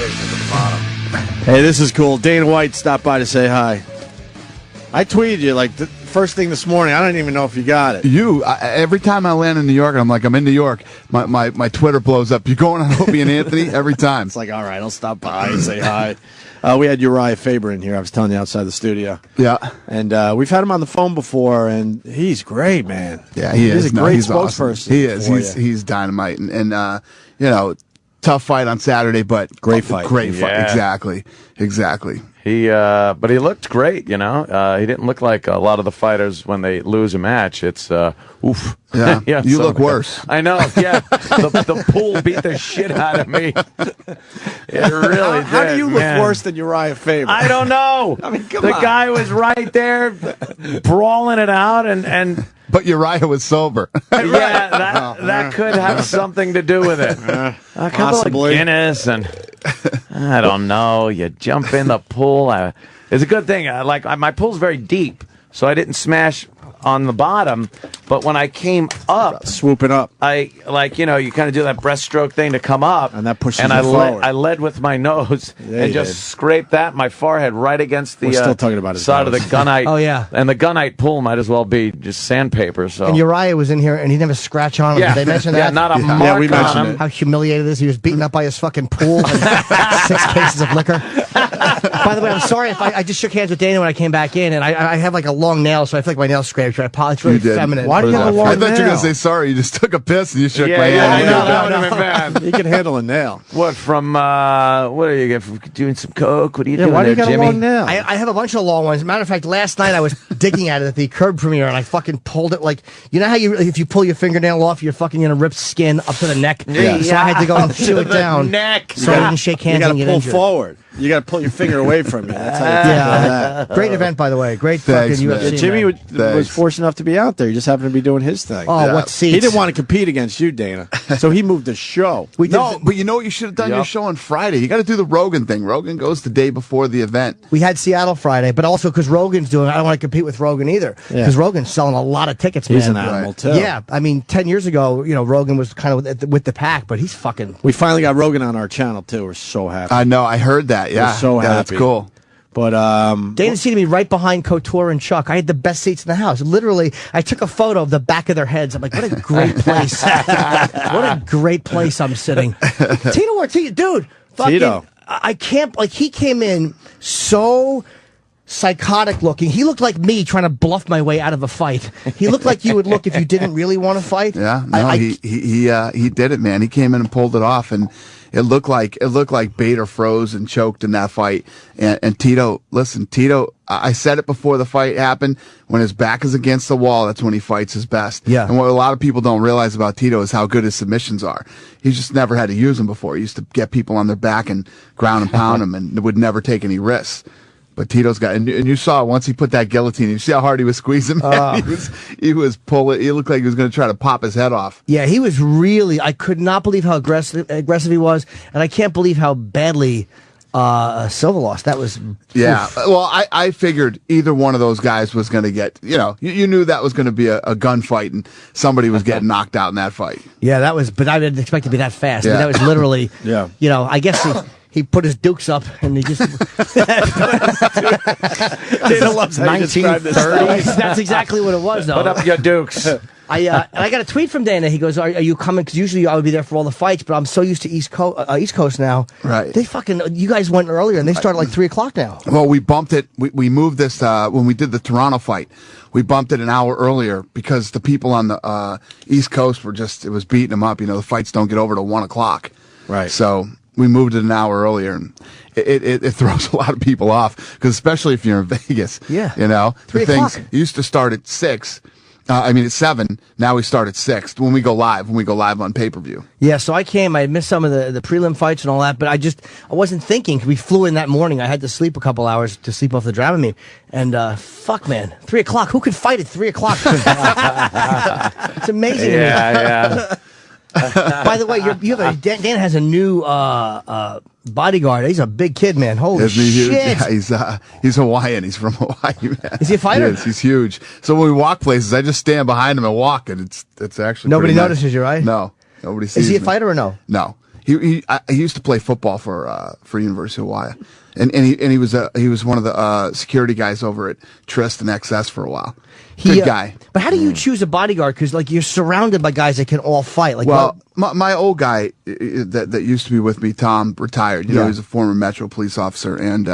pictures at the bottom. Hey, this is cool. Dana White stopped by to say hi. I tweeted you like the first thing this morning. I don't even know if you got it. Every time I land in New York, I'm like, I'm in New York. My Twitter blows up. You going on Opie and Anthony every time? It's like, all right, I'll stop by and say hi. We had Uriah Faber in here. I was telling you outside the studio. Yeah, and we've had him on the phone before, and he's great, man. Yeah, he is. He's a great spokesperson. Awesome. He is. He's dynamite, and you know, tough fight on Saturday, but great fight. Great fight. Exactly. But he looked great, you know. He didn't look like a lot of the fighters when they lose a match. It's oof. Yeah, yeah. You look worse. I know. Yeah, the pool beat the shit out of me. It really did. How do you look worse than Uriah Faber? I don't know. I mean, come on. The guy was right there, brawling it out, and. But Uriah was sober. Yeah, that could have something to do with it. A couple possibly. of Guinness and I don't know. You jump in the pool. It's a good thing. My pool's very deep, so I didn't smash on the bottom. But when I came up, swooping up, you kind of do that breaststroke thing to come up, and that pushes you forward. I led with my nose and just scraped my forehead right against the still talking about his side nose. of the gunite. Oh, yeah. And the gunite pool might as well be just sandpaper. So. And Uriah was in here, and he didn't have a scratch on him. Yeah. Did they mention that? Yeah, not a mark Yeah, we mentioned on him. it. How humiliated is he? Was beaten up by his fucking pool and 6 cases of liquor. By the way, I'm sorry if I just shook hands with Dana when I came back in, and I have like a long nail, so I feel like my nail's scraped. I apologize. It's really feminine. Why do you have a long I thought you were nail? going to say sorry. You just took a piss and you shook my I hand. know, that would have been bad. He can handle a nail. What from? What are you doing? Some coke? What are you doing Why do there, you got Jimmy? a long nail? I have a bunch of long ones. Matter of fact, last night I was digging at it at the Curb premiere, and I fucking pulled it like, you know how if you pull your fingernail off, you're fucking gonna rip skin up to the neck. Yeah. So I had to go and chew it down. Neck. So I didn't shake hands You got and to get pull injured. forward. You got to pull your finger away from you. That's how you do that. Great event, by the way. Great Thanks, fucking man. UFC. Jimmy man. was fortunate enough to be out there. He just happened to be doing his thing. Oh, what seats? He didn't want to compete against you, Dana. So he moved the show. No, but you know what? You should have done your show on Friday. You got to do the Rogan thing. Rogan goes the day before the event. We had Seattle Friday, but also because Rogan's doing it, I don't want to compete with Rogan either. Because Rogan's selling a lot of tickets, man. He's an animal, too. Yeah, I mean, 10 years ago, Rogan was kind of with the pack, but he's fucking... We finally got Rogan on our channel, too. We're so happy. I know. I heard that. Yeah. We're so happy. That's cool. But Dana seated me right behind Couture and Chuck. I had the best seats in the house. Literally, I took a photo of the back of their heads. I'm like, what a great place. What a great place I'm sitting. Tito Ortiz, dude. Fucking, Tito. I can't, he came in so psychotic looking. He looked like me trying to bluff my way out of a fight. He looked like you would look if you didn't really want to fight. Yeah, no, he did it, man. He came in and pulled it off, and it looked like Bader froze and choked in that fight. And Tito, listen, I said it before the fight happened. When his back is against the wall, that's when he fights his best. Yeah. And what a lot of people don't realize about Tito is how good his submissions are. He's just never had to use them before. He used to get people on their back and ground and pound them, and would never take any risks. But Tito's got, and you saw once he put that guillotine, you see how hard he was squeezing? He was pulling, he looked like he was going to try to pop his head off. Yeah, he was really, I could not believe how aggressive he was, and I can't believe how badly Silva lost. That was... Yeah, oof. well, I figured either one of those guys was going to get, you knew that was going to be a gunfight, and somebody was getting knocked out in that fight. Yeah, that was, but I didn't expect it to be that fast. Yeah. I mean, that was literally, Yeah. I guess he put his dukes up and he just... Dana loves how you describe this. 1930s. That's exactly what it was, though. Put up your dukes. I got a tweet from Dana. He goes, "Are you coming? Because usually I would be there for all the fights, but I'm so used to East Coast now. Right. You guys went earlier, and they started like 3 o'clock now. Well, we bumped it. We moved this when we did the Toronto fight. We bumped it an hour earlier because the people on the East Coast were it was beating them up. The fights don't get over to 1 o'clock. Right. So we moved it an hour earlier, and it throws a lot of people off, because especially if you're in Vegas. Yeah. 3 3 o'clock. used to start at 6. At 7. Now we start at 6 when we go live on pay-per-view. Yeah, so I came. I missed some of the prelim fights and all that, but I wasn't thinking. We flew in that morning. I had to sleep a couple hours to sleep off the Dramamine. And fuck, man, 3 o'clock. Who could fight at 3 o'clock? It's amazing. Yeah. By the way, Dan has a new bodyguard. He's a big kid, man. Holy shit! Yeah, he's Hawaiian. He's from Hawaii, man. Is he a fighter? He is. He's huge. So when we walk places, I just stand behind him and walk, and it's actually Nobody pretty nice. notices you, right? No, nobody sees Is he a me. fighter or no? No, He used to play football for University of Hawaii, and he was one of the security guys over at Trist and XS for a while. Good guy. But how do you choose a bodyguard? Because like you're surrounded by guys that can all fight. Like, well, my old guy that used to be with me, Tom, retired. You know, he's a former Metro police officer, and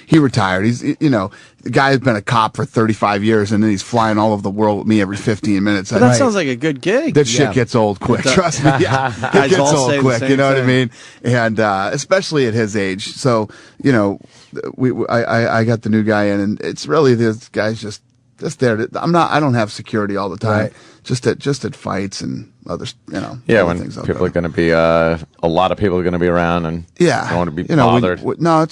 he retired. He's the guy has been a cop for 35 years, and then he's flying all over the world with me every 15 minutes. But that sounds like a good gig. That shit gets old quick. Trust me. Yeah, it gets old quick. You know what I mean? And especially at his age. So I got the new guy in, and it's really this guy's just there. I don't have security all the time. Right. Just at fights and others, Yeah, when people are going to be, a lot of people are going to be around, and don't want to be bothered.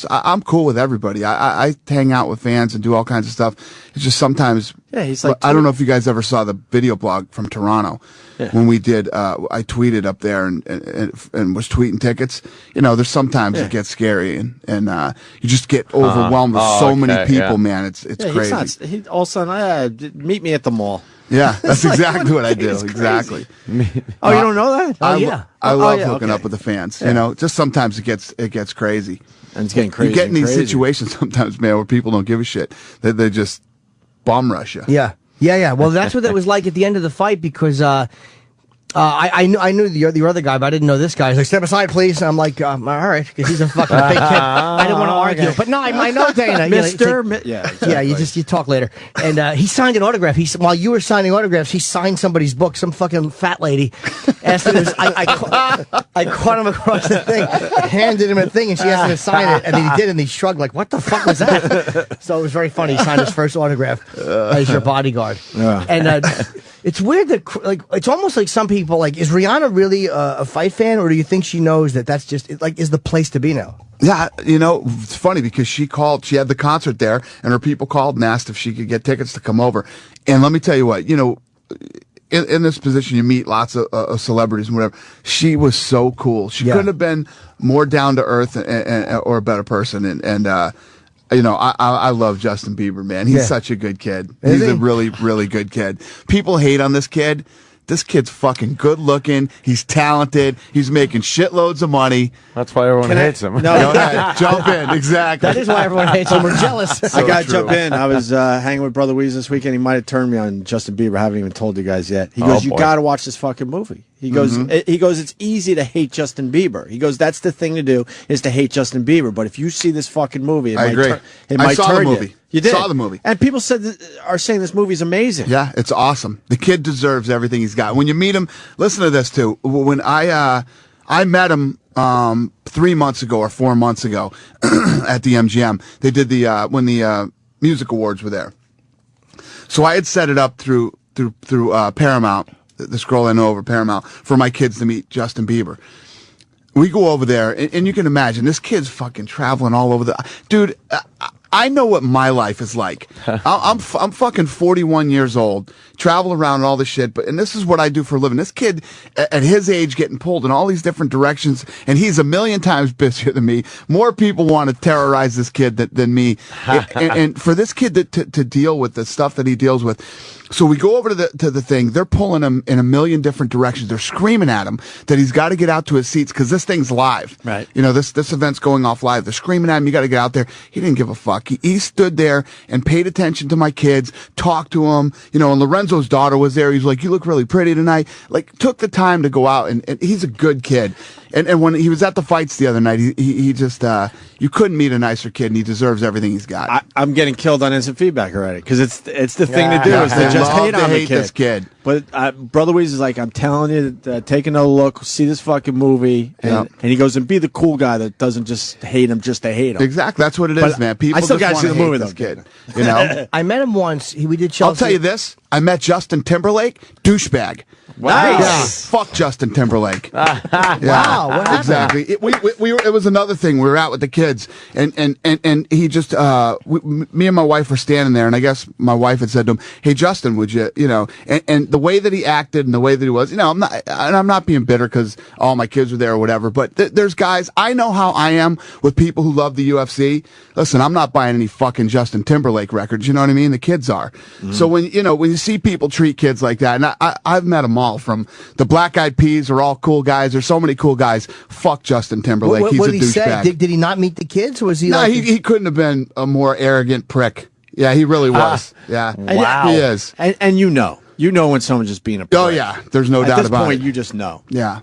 I'm cool with everybody. I hang out with fans and do all kinds of stuff. It's just sometimes. Yeah, he's like. I don't know if you guys ever saw the video blog from Toronto when we did. I tweeted up there and was tweeting tickets. There's sometimes it gets scary and you just get overwhelmed with so many people. Man, it's crazy. All of a sudden, meet me at the mall. Yeah, that's exactly what I do. Exactly. Oh, you don't know that? I love hooking up with the fans. Yeah. Just sometimes it gets crazy. And it's getting crazy. You get in these situations sometimes, man, where people don't give a shit. They just bum rush you. Yeah. Well, that's what that was like at the end of the fight because I knew the other guy, but I didn't know this guy. He's like, step aside, please. And I'm like, all right, because he's a fucking big kid. I didn't want to argue. But no, I know Dana. You talk later. And he signed an autograph. While you were signing autographs, he signed somebody's book. Some fucking fat lady asked him. I caught him across the thing, handed him a thing, and she asked him to sign it. And then he did, and he shrugged like, what the fuck was that? So it was very funny. He signed his first autograph as your bodyguard. Yeah. And it's weird that, it's almost like some people, is Rihanna really a fight fan, or do you think she knows that that's just, is the place to be now? Yeah, it's funny because she had the concert there, and her people called and asked if she could get tickets to come over. And let me tell you what, in this position, you meet lots of celebrities and whatever. She was so cool. She couldn't have been more down to earth or a better person. I love Justin Bieber, man. He's such a good kid. He's a really, really good kid. People hate on this kid. This kid's fucking good looking. He's talented. He's making shitloads of money. That's why everyone hates him. No, jump in. Exactly. That is why everyone hates him. We're jealous. I got to jump in. I was hanging with Brother Weeze this weekend. He might have turned me on Justin Bieber. I haven't even told you guys yet. He goes, you got to watch this fucking movie. He goes, it's easy to hate Justin Bieber. He goes, that's the thing to do is to hate Justin Bieber. But if you see this fucking movie, I agree. I saw the movie. You did? Saw the movie. And people are saying this movie's amazing. Yeah, it's awesome. The kid deserves everything he's got. When you meet him, listen to this too. When I met him 3 months ago or 4 months ago at the MGM, they did when the music awards were there. So I had set it up through Paramount, this girl I know over Paramount, for my kids to meet Justin Bieber. We go over there, and you can imagine, this kid's fucking traveling all over dude, I know what my life is like. I'm fucking 41 years old, travel around and all this shit, and this is what I do for a living. This kid, at his age, getting pulled in all these different directions, and he's a million times busier than me. More people want to terrorize this kid than me. and for this kid to deal with the stuff that he deals with, so we go over to the thing. They're pulling him in a million different directions. They're screaming at him that he's got to get out to his seats because this thing's live. Right. This event's going off live. They're screaming at him. You got to get out there. He didn't give a fuck. He stood there and paid attention to my kids, talked to them. And Lorenzo's daughter was there. He's like, "You look really pretty tonight." Took the time to go out, and he's a good kid. And when he was at the fights the other night, he just you couldn't meet a nicer kid, and he deserves everything he's got. I'm getting killed on instant feedback already because it's the thing to do is to just hate on the kid. This kid. But Brother Weeze is like, I'm telling you, take another look, see this fucking movie, and he goes and be the cool guy that doesn't just hate him just to hate him. Exactly, that's what it is, man. People I still got to see the movie, this though, kid. I met him once. We did Chelsea. I'll tell you this: I met Justin Timberlake, douchebag. Nice. Yeah, fuck Justin Timberlake. Wow, what happened? Exactly. It was another thing. We were out with the kids, and he just me and my wife were standing there, and I guess my wife had said to him, "Hey, Justin, Justin, would you, and the way that he acted and the way that he was, I'm not being bitter because all my kids were there or whatever, but there's guys, I know how I am with people who love the UFC. Listen, I'm not buying any fucking Justin Timberlake records, you know what I mean? The kids are. Mm-hmm. So when you see people treat kids like that, and I've met them all, from the Black Eyed Peas are all cool guys. There's so many cool guys. Fuck Justin Timberlake. What He's did a he say? douchebag. Did he not meet the kids? Or was he? No, like he couldn't have been a more arrogant prick. Yeah, he really was. Yeah, wow. He is. And you know when someone's just being a prick. Oh yeah, there's no doubt about it. At this point, you just know. Yeah.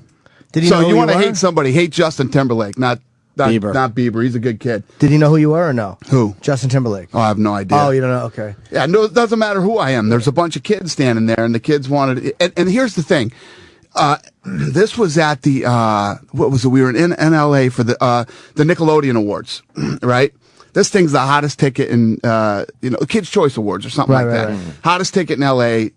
Did he So know you who want to were? hate somebody? Hate Justin Timberlake, not Bieber. Not Bieber. He's a good kid. Did he know who you were or no? Who? Justin Timberlake. Oh, I have no idea. Oh, you don't know? Okay. Yeah, no, it doesn't matter who I am. There's a bunch of kids standing there, and the kids wanted. And here's the thing. This was at the what was it? We were in LA for the Nickelodeon Awards, right? This thing's the hottest ticket in Kids' Choice Awards or something like that. Right. Hottest ticket in LA.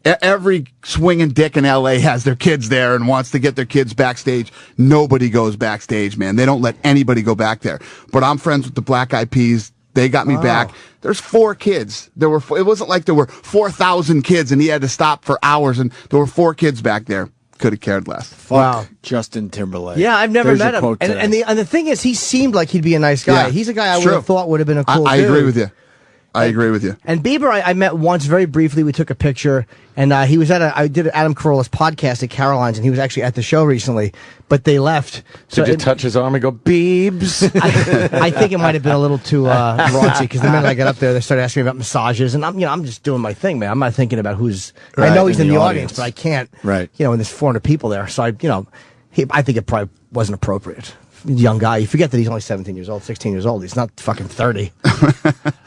Every swinging dick in LA has their kids there and wants to get their kids backstage. Nobody goes backstage, man. They don't let anybody go back there. But I'm friends with the Black Eyed Peas. They got me back. There's 4 kids. It wasn't like there were 4,000 kids and he had to stop for hours, and there were 4 kids back there. Could have cared less. Fuck Justin Timberlake. Yeah, I've never There's met your him. quote today. And the thing is, he seemed like he'd be a nice guy. Yeah, He's a guy I it's would have true. thought would have been a cool I dude. agree with you. I agree with you. And Bieber, I met once very briefly. We took a picture, and he was I did Adam Carolla's podcast at Caroline's, and he was actually at the show recently, but they left. Did you touch his arm and go, Biebs? I think it might have been a little too raunchy, because the minute I got up there, they started asking me about massages, and I'm just doing my thing, man. I'm not thinking about who's. Right, I know he's in in the the audience. audience, but I can't. Right. And there's 400 people there, so I think it probably wasn't appropriate. Young guy. You forget that he's only 17 years old, 16 years old. He's not fucking 30.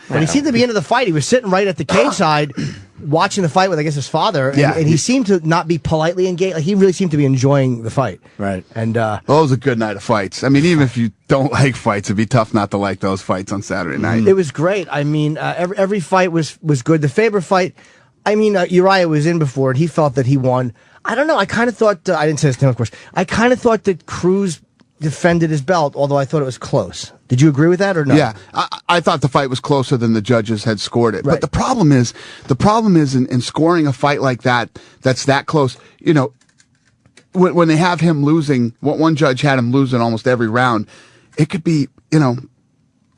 But he seemed to be into the fight. He was sitting right at the cage side watching the fight with, I guess, his father. And he seemed to not be politely engaged. Like, he really seemed to be enjoying the fight. Right. And Well, it was a good night of fights. I mean, even if you don't like fights, it'd be tough not to like those fights on Saturday night. it was great. I mean, every fight was good. The Faber fight, I mean, Uriah was in before, and he felt that he won. I don't know. I kind of thought, I didn't say this to him, of course. I kind of thought that Cruz defended his belt, although I thought it was close. Did you agree with that or no? Yeah, I thought the fight was closer than the judges had scored it. Right. But the problem is in scoring a fight like that, that's that close. When they have him losing, one judge had him losing almost every round. It could be,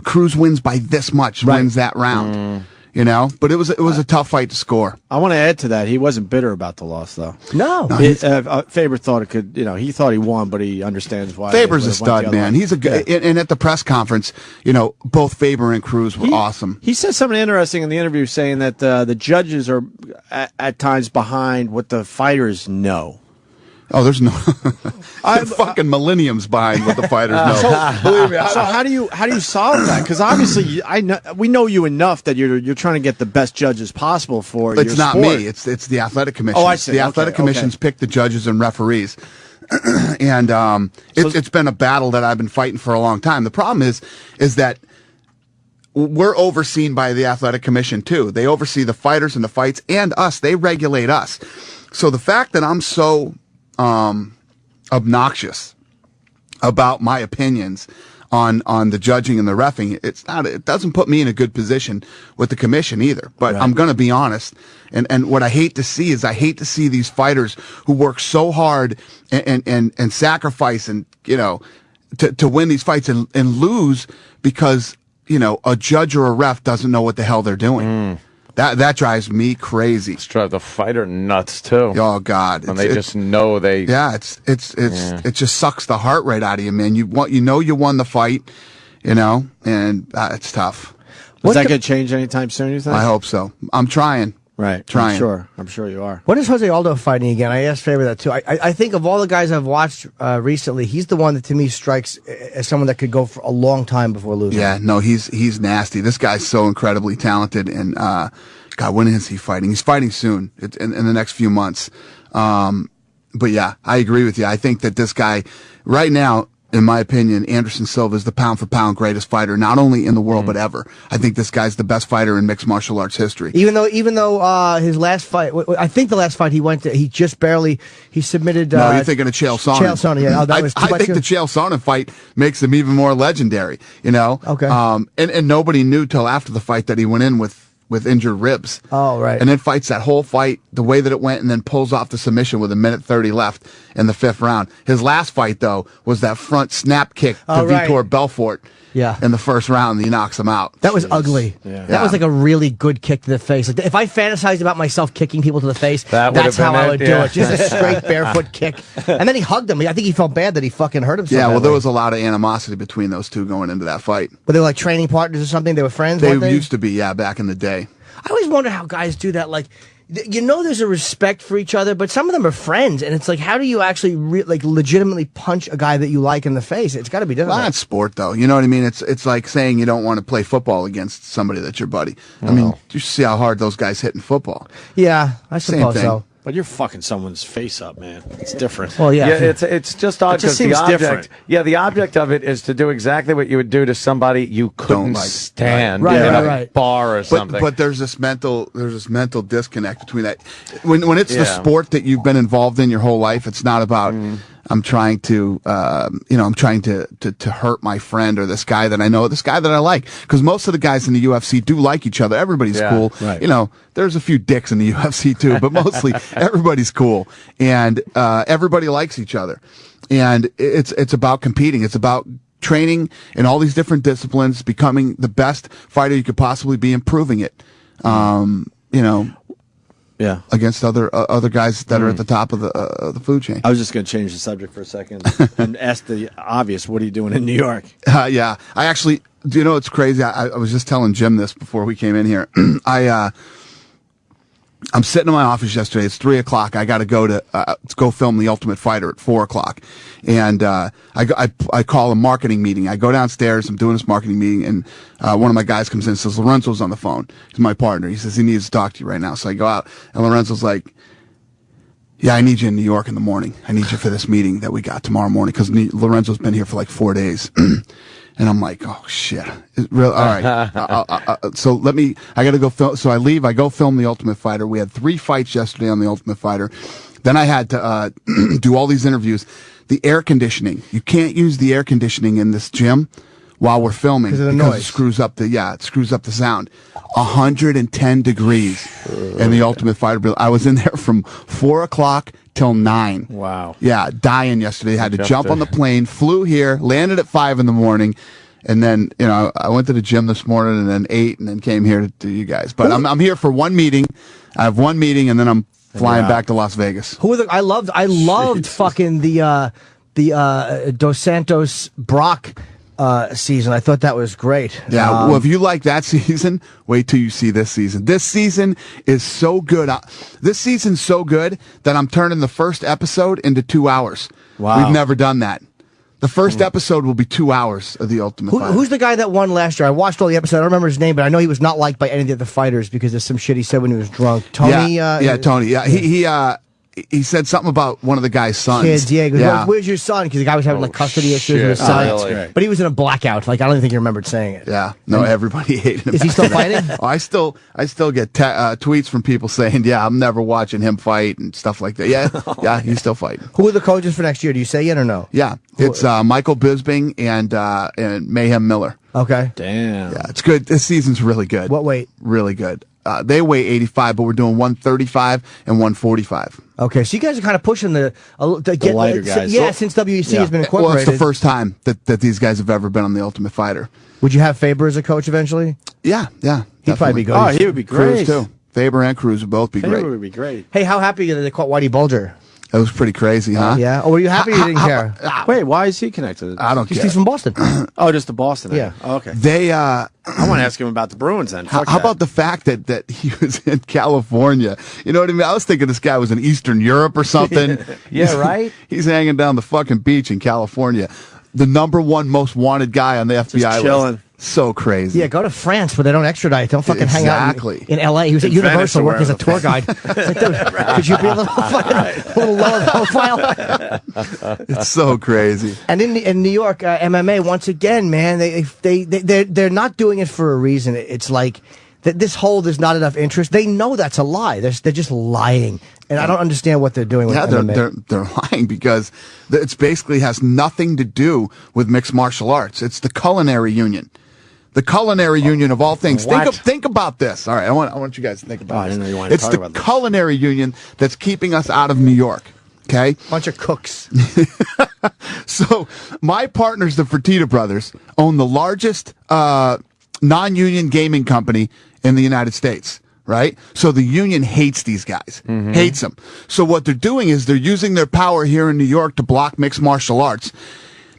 Cruz wins by this much, wins that round. But it was a tough fight to score. I want to add to that. He wasn't bitter about the loss, though. No. Faber thought it could. He thought he won, but he understands why. Faber's they a went the stud, other man. way. He's a good. And at the press conference, both Faber and Cruz were awesome. He said something interesting in the interview, saying that the judges are at times behind what the fighters know. Oh, there's no fucking millenniums behind what the fighters know. Believe me. So how do you solve that? Because obviously, we know you enough that you're trying to get the best judges possible for your It's not sport. me. It's the athletic commission. Oh, I see. The athletic commissions pick the judges and referees, and it's been a battle that I've been fighting for a long time. The problem is that we're overseen by the athletic commission too. They oversee the fighters and the fights and us. They regulate us. So the fact that I'm so obnoxious about my opinions on the judging and the reffing, it doesn't put me in a good position with the commission either. But Right. I'm going to be honest. And what I hate to see is these fighters who work so hard and sacrifice and, to win these fights and lose because, a judge or a ref doesn't know what the hell they're doing. That drives me crazy. It's drive the fighter nuts too. Oh God! And they just know they. Yeah, it just sucks the heart right out of you, man. You won the fight, and it's tough. Is that going to change anytime soon? You think? I hope so. I'm trying. Right. Trying. I'm sure you are. When is Jose Aldo fighting again? I asked Faber that too. I think of all the guys I've watched recently, he's the one that to me strikes as someone that could go for a long time before losing. Yeah, no, he's nasty. This guy's so incredibly talented, and God, when is he fighting? He's fighting soon, in the next few months. But yeah, I agree with you. I think that this guy right now, in my opinion, Anderson Silva is the pound for pound greatest fighter, not only in the world but ever. I think this guy's the best fighter in mixed martial arts history. Even though his last fight, I think the last fight he went to, he submitted. No, you're thinking of Chael Sonnen. Chael Sonnen, yeah. Oh, that was I think the Chael Sonnen fight makes him even more legendary. Okay. And nobody knew till after the fight that he went in with with injured ribs. Oh, right. And then fights that whole fight the way that it went, and then pulls off the submission with 1:30 left in the 5th round. His last fight, though, was that front snap kick to Vitor Belfort. Yeah. In the 1st round, he knocks him out. That was ugly. Yeah. That was like a really good kick to the face. Like, if I fantasized about myself kicking people to the face, that's how I would do it. Just a straight barefoot kick. And then he hugged him. I think he felt bad that he fucking hurt himself. Yeah, well, there was a lot of animosity between those two going into that fight. But they were like training partners or something? They were friends? They used to be, yeah, back in the day. I always wonder how guys do that. Like, you know, there's a respect for each other, but some of them are friends, and it's like, how do you actually legitimately punch a guy that you like in the face? It's got to be difficult. Well, that's sport, though. You know what I mean? It's like saying you don't want to play football against somebody that's your buddy. I mean, you see how hard those guys hit in football. Yeah, I suppose so. But you're fucking someone's face up, man. It's different. Well, yeah. It's just odd because the object, different. the object of it is to do exactly what you would do to somebody you couldn't stand Right, in right, a right. bar or something. But there's this mental disconnect between that. When it's the sport that you've been involved in your whole life, it's not about I'm trying to to hurt my friend or this guy that I know, this guy that I like. Because most of the guys in the UFC do like each other. Everybody's cool. Right. You know, there's a few dicks in the UFC too, but mostly everybody's cool and everybody likes each other. And it's about competing. It's about training in all these different disciplines, becoming the best fighter you could possibly be, improving it. You know. Yeah. Against other guys that are at the top of the food chain. I was just going to change the subject for a second and ask the obvious, what are you doing in New York? Yeah. I actually, do you know, it's crazy. I was just telling Jim this before we came in here. I'm sitting in my office yesterday. It's 3:00. I got to go film The Ultimate Fighter at 4:00. And I call a marketing meeting. I go downstairs. I'm doing this marketing meeting, and one of my guys comes in and says, Lorenzo's on the phone. He's my partner. He says he needs to talk to you right now. So I go out, and Lorenzo's like, yeah, I need you in New York in the morning. I need you for this meeting that we got tomorrow morning, because Lorenzo's been here for like 4 days. And I'm like, oh shit. All right. So I got to go film. So I leave. I go film The Ultimate Fighter. We had 3 fights yesterday on The Ultimate Fighter. Then I had to do all these interviews. The air conditioning. You can't use the air conditioning in this gym while we're filming because it screws up the sound. 110 degrees in The Ultimate Fighter. I was in there from 4:00 till 9. Wow. Yeah, dying yesterday. Had to jump on the plane, flew here, landed at 5 in the morning, and then I went to the gym this morning and then ate and then came here to you guys. But I'm here for one meeting. I have one meeting and then I'm flying back to Las Vegas. I loved fucking the Dos Santos Brock season. I thought that was great. Yeah, well, if you like that season, wait till you see this season. This season is so good. This season's so good that I'm turning the first episode into 2 hours. Wow. We've never done that. The first episode will be 2 hours of The Ultimate Fighter. Who's the guy that won last year? I watched all the episodes. I don't remember his name, but I know he was not liked by any of the other fighters because of some shit he said when he was drunk. Tony? Tony. Yeah, he said something about one of the guy's sons. Kids, yeah. He goes, where's your son? Because the guy was having like custody issues with his son. Really? But he was in a blackout. Like, I don't even think he remembered saying it. Yeah. No, everybody hated him. Is he still fighting? Oh, I still get tweets from people saying, yeah, I'm never watching him fight and stuff like that. Yeah, he's still fighting. Who are the coaches for next year? Do you say yet or no? Yeah, it's Michael Bisping and Mayhem Miller. Okay. Damn. Yeah, it's good. This season's really good. What weight? Really good. They weigh 85, but we're doing 135 and 145. Okay, so you guys are kind of pushing the lighter guys. Since WEC has been incorporated. Well, it's the first time that these guys have ever been on The Ultimate Fighter. Would you have Faber as a coach eventually? Yeah. He'd probably be good. Oh, he would be great. Cruz too. Faber and Cruz would both be great. Faber would be great. Hey, how happy that they caught Whitey Bulger? That was pretty crazy, huh? Yeah. Or were you happy you didn't care? Wait, why is he connected? I don't care. He's from Boston. Oh, just to Boston. Yeah. Oh, okay. They I want to ask him about the Bruins then. How about the fact that he was in California? You know what I mean? I was thinking this guy was in Eastern Europe or something. Yeah, right? He's hanging down the fucking beach in California. The #1 most wanted guy on the FBI chilling. list. So crazy. Yeah, go to France where they don't extradite. Don't fucking hang out in L.A. He was at In Venice Universal or working as a wherever. tour guide. Like, dude, could you be a little lower profile? It's so crazy. And in New York, MMA, once again, man, they're not doing it for a reason. It's like that this whole there's not enough interest. They know that's a lie. They're just lying. And I don't understand what they're doing with MMA. They're lying because it's basically has nothing to do with mixed martial arts. It's the culinary union. The culinary union of all things. What? Think about this. All right, I want you guys to think about I this. didn't know you wanted to It's talk the about this. culinary union that's keeping us out of New York. Okay? Bunch of cooks. So my partners, the Fertitta brothers, own the largest non-union gaming company in the United States. Right? So the union hates these guys, hates them. So what they're doing is they're using their power here in New York to block mixed martial arts.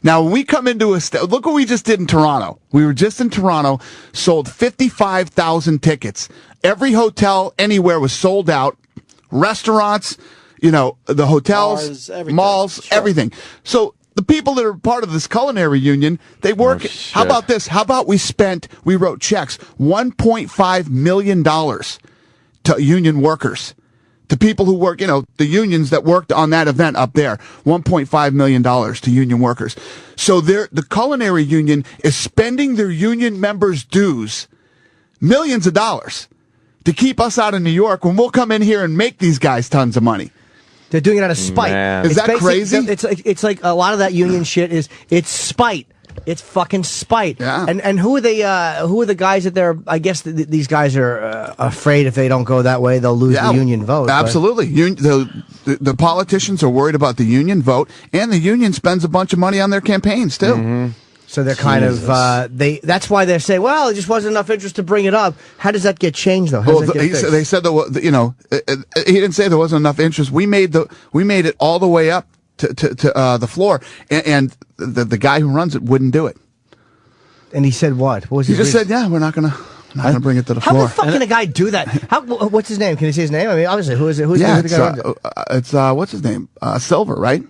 Now, when we come into look what we just did in Toronto. We were just in Toronto, sold 55,000 tickets. Every hotel anywhere was sold out. Restaurants, the hotels, Bars, everything. malls, Sure. everything. So the people that are part of this culinary union, they work. shit. How about this? How about we wrote checks, $1.5 million to union workers, to people who work, the unions that worked on that event up there, $1.5 million to union workers. So the culinary union is spending their union members' dues, millions of dollars, to keep us out of New York when we'll come in here and make these guys tons of money. They're doing it out of spite. Man. Is that crazy? It's like a lot of that union shit it's spite. It's fucking spite. Yeah. And who are the guys that they're? I guess these guys are afraid if they don't go that way they'll lose the union vote. but- Absolutely. The politicians are worried about the union vote, and the union spends a bunch of money on their campaigns too. So they're kind of that's why they're saying, well, it just wasn't enough interest to bring it up. How does that get changed though? How does Well, that get fixed? they said that he didn't say there wasn't enough interest. We made it all the way up to the floor, and the guy who runs it wouldn't do it. And he said what? What was He his just reason? said, "Yeah, we're not gonna bring it to the How floor." the fuck can a guy do that? What's his name? Can he say his name? I mean, obviously, who is it? Who's Yeah, the guy? who runs it? it's what's his name? Silver, right?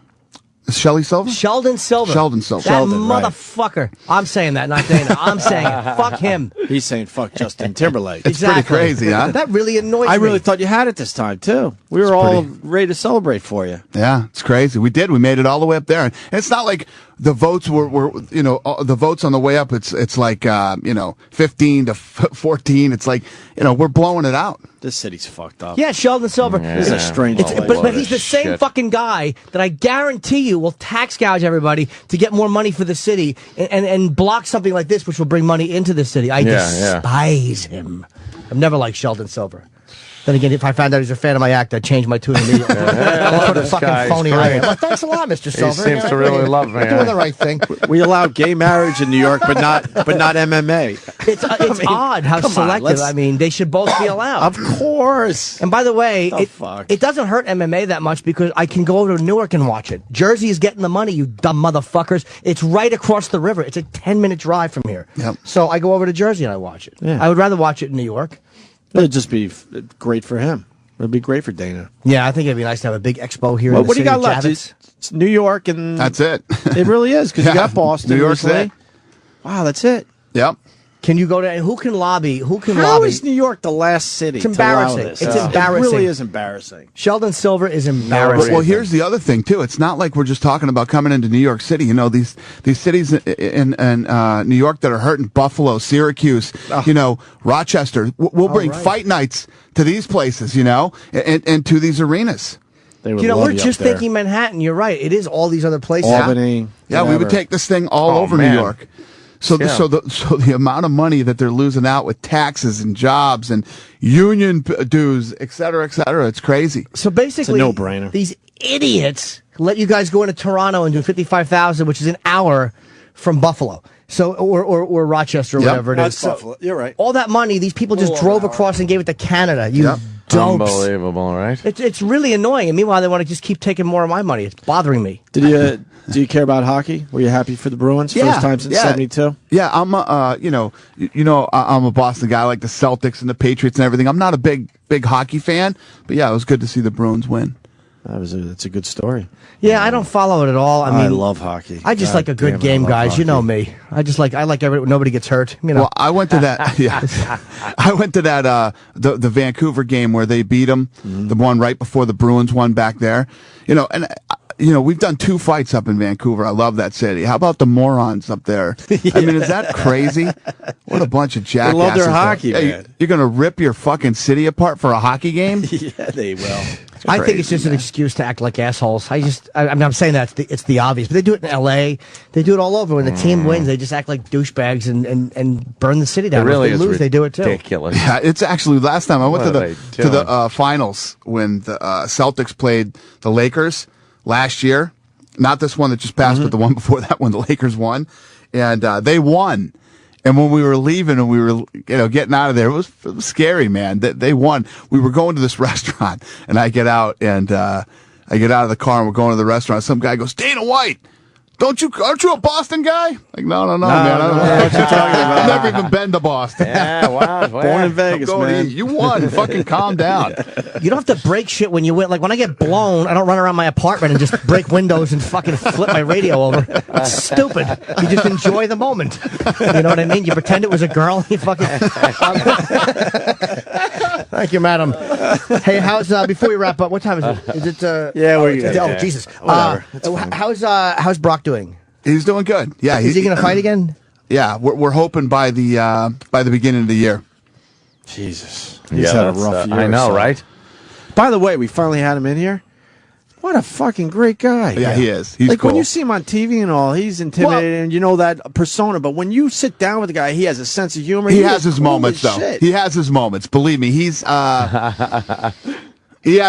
Shelley Silver. Sheldon Silver. Sheldon Silver. That Sheldon, right. motherfucker. I'm saying that, not Dana. I'm saying it. Fuck him. He's saying fuck Justin Timberlake. It's pretty crazy, huh? That really annoys me. I really thought you had it this time too. We were all ready to celebrate for you. Yeah, it's crazy. We did. We made it all the way up there. And it's not like the votes were the votes on the way up. It's like 15 to 14. It's like we're blowing it out. This city's fucked up. Yeah, Sheldon Silver. This is a strange place. But he's the same fucking guy that I guarantee you will tax gouge everybody to get more money for the city and block something like this, which will bring money into the city. I despise him. I've never liked Sheldon Silver. Then again, if I found out he's a fan of my act, I'd change my tune immediately. What a fucking phony I am. Well, thanks a lot, Mr. Silver. He seems to really love me. You're doing the right thing. We allow gay marriage in New York, but not MMA. It's odd how come on, selective. let's- I mean, they should both be allowed. Of course. And by the way, fuck? it doesn't hurt MMA that much because I can go over to Newark and watch it. Jersey is getting the money, you dumb motherfuckers. It's right across the river. It's a 10-minute drive from here. Yep. So I go over to Jersey and I watch it. Yeah. I would rather watch it in New York. It'd just be great for him. It'd be great for Dana. Yeah, I think it'd be nice to have a big expo here Well, in the what do you city got of left? Javits. It's New York, and That's it. It really is because Yeah, you got Boston, New York's recently. it. Wow, that's it. Yep. Can you go to, and who can lobby? Who can How lobby? is New York the last city? It's to allow embarrassing. this? It's It embarrassing. really is embarrassing. Sheldon Silver is embarrassing. Well, here's the other thing too. It's not like we're just talking about coming into New York City. These cities in New York that are hurting: Buffalo, Syracuse, Rochester. We'll bring fight nights to these places, and to these arenas. They would we're love you just up there. thinking Manhattan. You're right. It is all these other places. Albany. Yeah, we would whatever. take this thing all over man. New York. So the amount of money that they're losing out with taxes and jobs and union dues, et cetera, it's crazy. So basically, It's a no-brainer. These idiots let you guys go into Toronto and do 55,000, which is an hour from Buffalo. So or Rochester or Yep. whatever it That's is. So Buffalo. You're right. all that money, these people just drove across and gave it to Canada. You Yep. dopes. Unbelievable, right? It's really annoying. And meanwhile, they want to just keep taking more of my money. It's bothering me. Do you care about hockey? Were you happy for the Bruins? Yeah. First time since Yeah. '72. Yeah, I'm I'm a Boston guy. I like the Celtics and the Patriots and everything. I'm not a big hockey fan, but yeah, it was good to see the Bruins win. That's a good story. Yeah, I don't follow it at all. I mean, I love hockey. I just God like a good damn it, game, I love guys. You know hockey. me. I like everybody. Nobody gets hurt. Well, I went to that. Yeah, I went to that the Vancouver game where they beat them, the one right before the Bruins won back there. We've done 2 fights up in Vancouver. I love that city. How about the morons up there? I mean, is that crazy? What a bunch of jackasses! love their hockey, Hey, man. You're gonna rip your fucking city apart for a hockey game? Yeah, they will. I think it's just an excuse to act like assholes. I mean, I'm saying that it's the obvious, but they do it in L.A. They do it all over. When the team wins, they just act like douchebags and burn the city down. It really if they lose, they do it too. Ridiculous. Yeah, it's actually last time I went to the finals when the Celtics played the Lakers last year. Not this one that just passed, but the one before that when the Lakers won, and they won. And when we were leaving and we were, getting out of there, it was scary, man. They won. We were going to this restaurant, and I get out of the car and we're going to the restaurant. Some guy goes, "Dana White, aren't you a Boston guy?" Like, no, man. I don't know what you're talking about. I've never even been to Boston. Yeah, wow. Born in Vegas, man. You won. Fucking calm down. You don't have to break shit when you win. Like when I get blown, I don't run around my apartment and just break windows and fucking flip my radio over. It's stupid. You just enjoy the moment. You know what I mean? You pretend it was a girl. You fucking. Thank you, madam. Hey, how's before we wrap up? What time is it? Is it? Yeah, we're good. Oh, Jesus. How's Brock doing? He's doing good. Yeah, Is he going to fight again? Yeah, we're hoping by the beginning of the year. Jesus. He's had a rough year. I know, right? By the way, we finally had him in here. What a fucking great guy. Yeah, he is. He's like cool. when you see him on TV and all, he's intimidating and you know that persona. But when you sit down with the guy, he has a sense of humor. He has his moments, though. Shit. He has his moments. Believe me, he has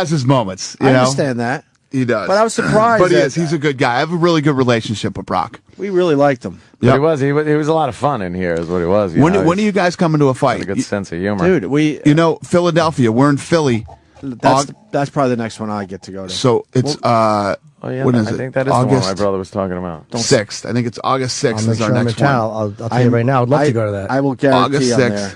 his moments. I understand that. He does. But I was surprised. But he is. He's a good guy. I have a really good relationship with Brock. We really liked him. But he was a lot of fun in here, is what he was. When are you guys coming to a fight? A good sense of humor. Dude, Philadelphia. We're in Philly. That's probably the next one I get to go to. So it's when is I it? think that is August the one my brother was talking about. 6th. I think it's August 6th is our next one. I'll tell you right now. I'd love to go to that. I will guarantee August I'm 6th.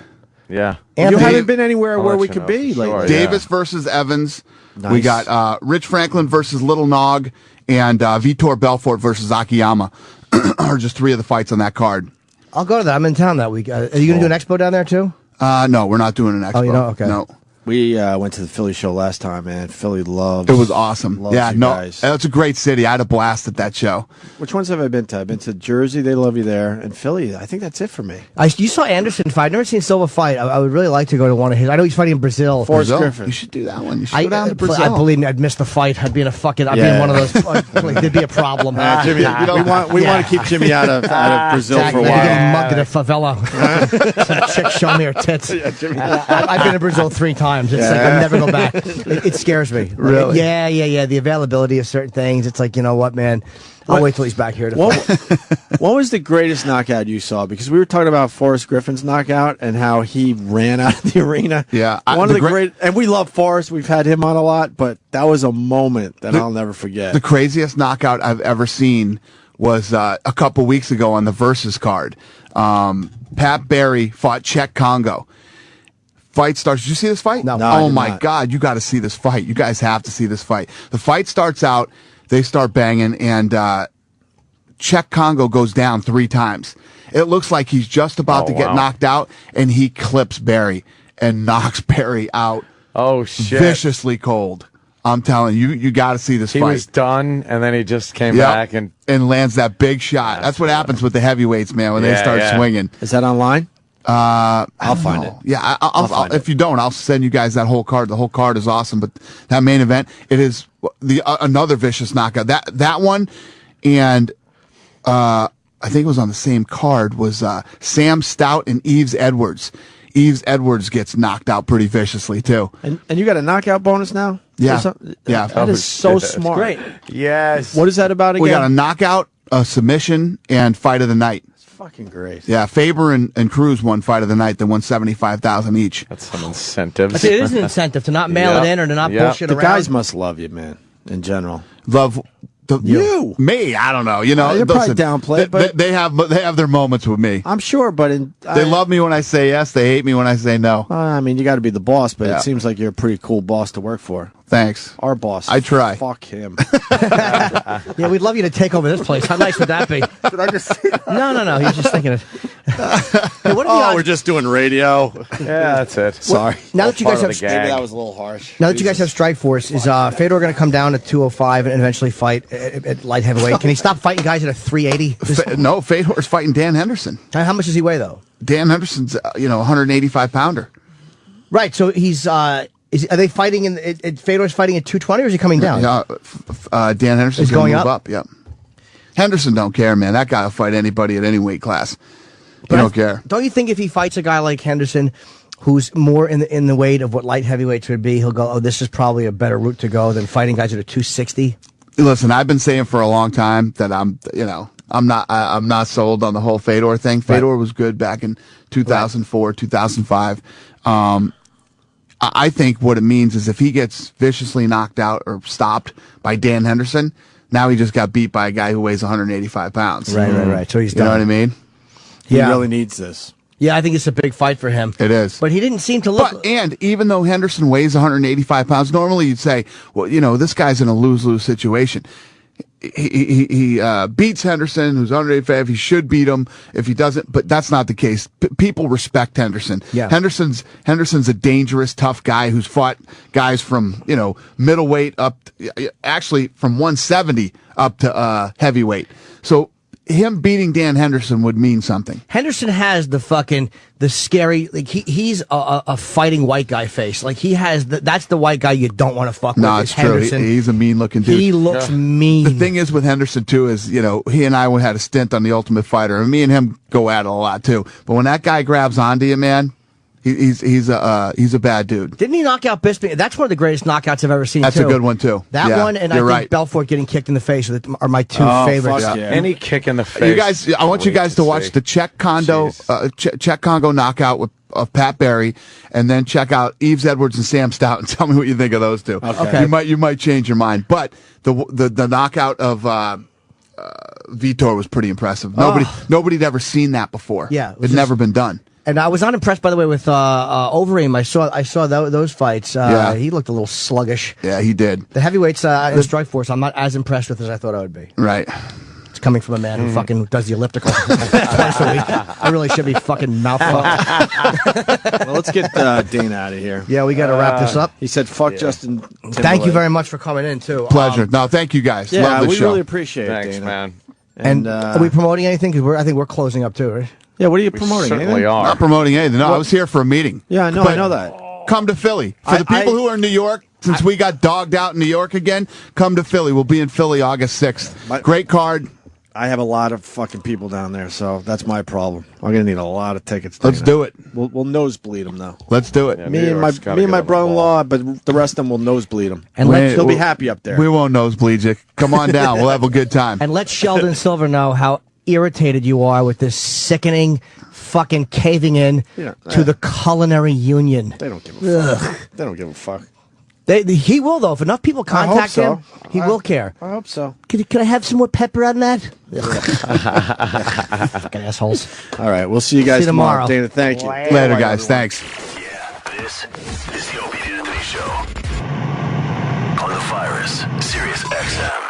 there. Yeah. You haven't been anywhere where let we you could know be. for Like sure, Davis versus Evans. Nice. We got Rich Franklin versus Little Nog, and Vitor Belfort versus Akiyama are just 3 of the fights on that card. I'll go to that. I'm in town that week. Are you going to do an expo down there too? No, we're not doing an expo. Oh, you know? Okay. No. We went to the Philly show last time, man. Philly loves. It was awesome. Loves Yeah, you no, guys. it's a great city. I had a blast at that show. Which ones have I been to? I've been to Jersey. They love you there, and Philly. I think that's it for me. You saw Anderson fight. I've never seen Silva fight. I would really like to go to one of his. I know he's fighting in Brazil. Forrest Brazil? Griffin. You should do that one. You should go down to I Brazil. believe me, I'd miss the fight. I'd be in a fucking. I'd be in one of those. Like, there'd be a problem. Jimmy, we want to keep Jimmy out of Brazil for a Exactly. I'd while. get mugged at a favela. Some chick show me her tits. I've been to Brazil 3 times. It's like I'd never go back. It scares me. Really? Yeah. The availability of certain things. It's like, you know what, man? I'll wait till he's back here to fight. What was the greatest knockout you saw? Because we were talking about Forrest Griffin's knockout and how he ran out of the arena. Yeah, one of the great, and we love Forrest. We've had him on a lot, but that was a moment that I'll never forget. The craziest knockout I've ever seen was a couple weeks ago on the Versus card. Pat Barry fought Czech Congo. Fight starts. Did you see this fight? No. I Oh did my not. God, you got to see this fight. You guys have to see this fight. The fight starts out. They start banging, and Czech Congo goes down 3 times. It looks like he's just about to get knocked out, and he clips Barry and knocks Barry out. Oh, shit. Viciously cold. I'm telling you, you got to see this He fight. was done, and then he just came Yep. back and lands that big shot. That's what happens with the heavyweights, man, when they Yeah, start yeah. swinging. Is that online? I'll find it. Yeah, I'll find if you don't, I'll send you guys that whole card. The whole card is awesome, but that main event, it is the another vicious knockout. That one, and I think it was on the same card, was Sam Stout and Eves Edwards. Eves Edwards gets knocked out pretty viciously too. And you got a knockout bonus now? Yeah. Or something? Yeah. That is so smart. great. Yes. What is that about again? We got a knockout, a submission, and fight of the night. It's fucking great. Yeah, Faber and Cruz won fight of the night. They won $75,000 each. That's some incentives. I say it is an incentive to not mail it in or to not bullshit The around. guys must love you, man, in general. Love You. me. I don't know. You know, You're probably listen, downplayed, but- they have their moments with me. I'm sure, but They love me when I say yes. They hate me when I say no. I mean, you got to be the boss, but Yeah. it seems like you're a pretty cool boss to work for. Thanks. Our boss. I try. Fuck him. Yeah, we'd love you to take over this place. How nice would that be? Did I just say that? No. He's just thinking it. Hey, what are the odds? we're just doing radio. Yeah, that's it. Sorry. Now that you Part guys of have the gag. Maybe that was a little harsh. Now that you guys have Strikeforce, is Fedor going to come down at 205 and eventually fight at light heavyweight? Can he stop fighting guys at a 380? No, Fedor's fighting Dan Henderson. How much does he weigh though? Dan Henderson's 185 pounder. Right, so he's Are they fighting Fedor's fighting at 220, or is he coming down? Dan Henderson's He's going move up? Yep. Henderson don't care, man. That guy will fight anybody at any weight class. He don't care. Don't you think if he fights a guy like Henderson, who's more in the weight of what light heavyweights would be, he'll go, oh, this is probably a better route to go than fighting guys that are 260? Listen, I've been saying for a long time that I'm not sold on the whole Fedor thing. Fedor was good back in 2004, 2005. I think what it means is if he gets viciously knocked out or stopped by Dan Henderson, now he just got beat by a guy who weighs 185 pounds. Right. So he's You done. know what I mean? He really needs this. Yeah, I think it's a big fight for him. It is. But he didn't seem to look... And even though Henderson weighs 185 pounds, normally you'd say, well, this guy's in a lose-lose situation. He beats Henderson, who's 185. He should beat him if he doesn't, but that's not the case. People respect Henderson. Yeah. Henderson's a dangerous, tough guy who's fought guys from middleweight actually from 170 up to heavyweight. So him beating Dan Henderson would mean something. Henderson has the scary, like he's a fighting white guy face. Like he has that's the white guy you don't want to fuck with. No, it's true. He's a mean looking dude. He looks mean. The thing is with Henderson too is, he and I had a stint on The Ultimate Fighter, and me and him go at it a lot too. But when that guy grabs onto you, man, he's a bad dude. Didn't he knock out Bisping? That's one of the greatest knockouts I've ever seen. That's a good one too. That one, and I think right. Belfort getting kicked in the face are my two favorites. Fuck yeah. Any kick in the face. You guys, I want you guys to watch the Czech Congo knockout of Pat Barry, and then check out Yves Edwards and Sam Stout, and tell me what you think of those two. Okay. You might change your mind, but the knockout of Vitor was pretty impressive. Nobody'd ever seen that before. Yeah, it'd never been done. And I was not impressed, by the way, with Overeem. I saw those fights. He looked a little sluggish. Yeah, he did. The heavyweights in Strikeforce, I'm not as impressed with as I thought I would be. Right. It's coming from a man who fucking does the elliptical twice a week. I really should be fucking mouth fucked. Well, let's get Dana out of here. Yeah, we got to wrap this up. He said, "Fuck Justin Timberlake." Thank you very much for coming in too. Pleasure. No, thank you guys. Yeah, Love the we show. really appreciate it, Thanks, Dana. man. And are we promoting anything? Because I think we're closing up too, right? Yeah, what are you We promoting? certainly Anything? are. Not promoting anything. No, I was here for a meeting. Yeah, I know. But I know that. Come to Philly. For the people who are in New York, since we got dogged out in New York again, come to Philly. We'll be in Philly August 6th. Great card. I have a lot of fucking people down there, so that's my problem. I'm gonna need a lot of tickets. Let's do it. We'll nosebleed them though. Let's do it. Yeah, Me New and York's gotta my get on the brother-in-law, but the rest of them will nosebleed them. And He'll be happy up there. We won't nosebleed you. Come on down. We'll have a good time. And let Sheldon Silver know how irritated you are with this sickening fucking caving in to the Culinary Union. They don't give a fuck. They don't give a fuck. He will, though. If enough people contact him, he will care. I hope so. Can I have some more pepper on that? Fucking assholes. All right, we'll see you guys See you tomorrow. Dana, thank you. Later, guys. Thanks. Yeah, this is the Opie and Anthony Show on the Virus, Sirius XM.